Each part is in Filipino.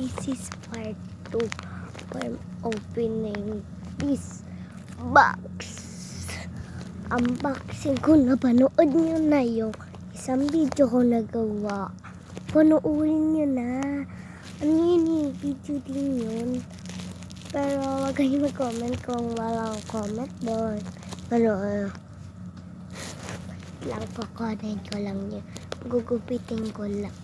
This is part 2 for opening this box. Unboxing ko na, panood nyo na yung isang video ko nagawa. Panoorin nyo na. Ano yun yung video din yun. Pero wag kayo mag-comment kung walang comment doon. Ano, lang kukunin ko lang yun. Gugupitin ko lang.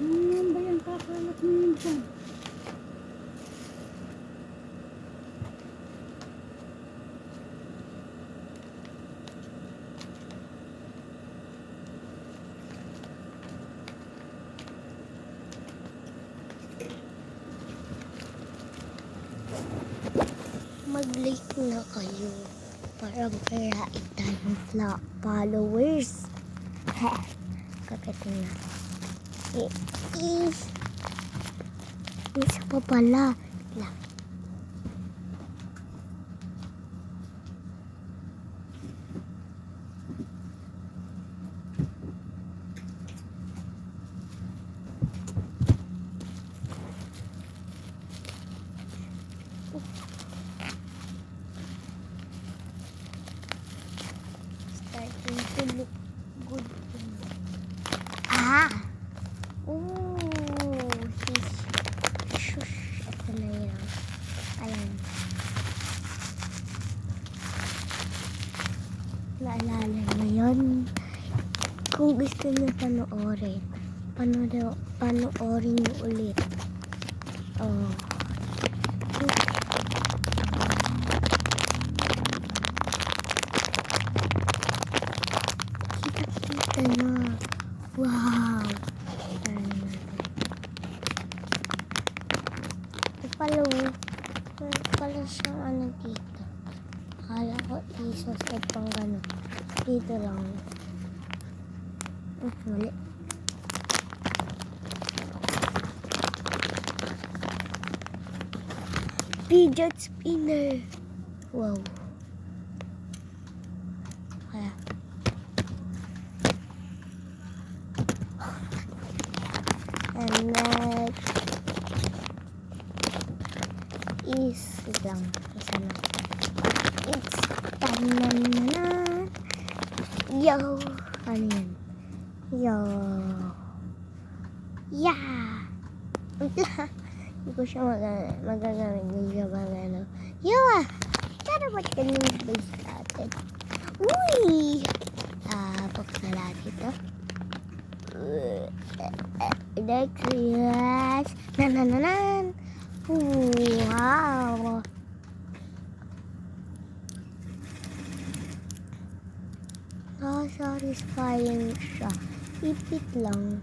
Ano ba yung kakalat mo yun dyan? Mag-like na kayo para makaitan ng followers. Kapitin na. Isa pa pala. Lang. Starting to look good. Shush. Ito na yan. Ayan. Naalala mo yun? Kung gusto nyo panoorin, panoorin nyo ulit. Oh. Kita na. Wow! Pala siyang ano dito. Akala ko isusod pang gano'n. Dito lang. Mali. Fidget spinner. Wow. Kaya. And next is lang. Isa na. It's tananan. Yo. Ano yan? Yo. Yeah. Hindi ko siya magagamit. Hindi siya magano. Yo. Tara ba't ganun space natin? Uy. Buksan natin ito. Next is nanananan. Wow! Satisfying siya. Ipit lang.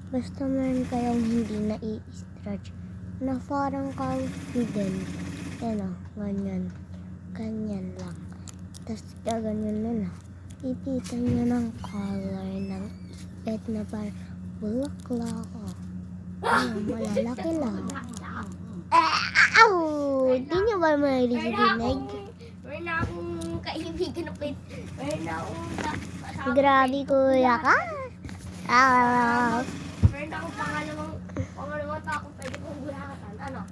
Basta meron kayong hindi na i-stretch. Na parang confident. Yan o, ganyan. Ganyan lang. Tapos gaganyan na na. Ipitan nyo ng color ng ipit na parang bulaklak. Malalaki lang. Di niyo ba maririnig? Meron na akong kaibigan na pwede. Meron na akong kasama. Grabe kuya ka. Meron na akong pangalawang tako pwede kong gulakatan. Ano?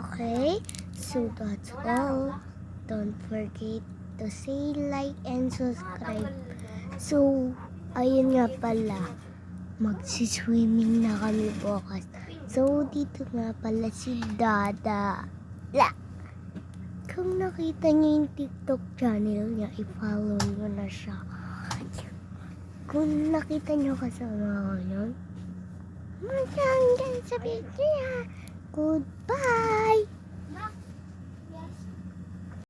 Okay, so that's all. Don't forget to say like and subscribe. So, ayun nga pala. Magsiswimming na kami bukas. So, dito nga pala si Dada. Kung nakita niyo yung TikTok channel niya, i-follow niyo na siya. Kung nakita niyo kasama ko yun, magandang sa video. Goodbye!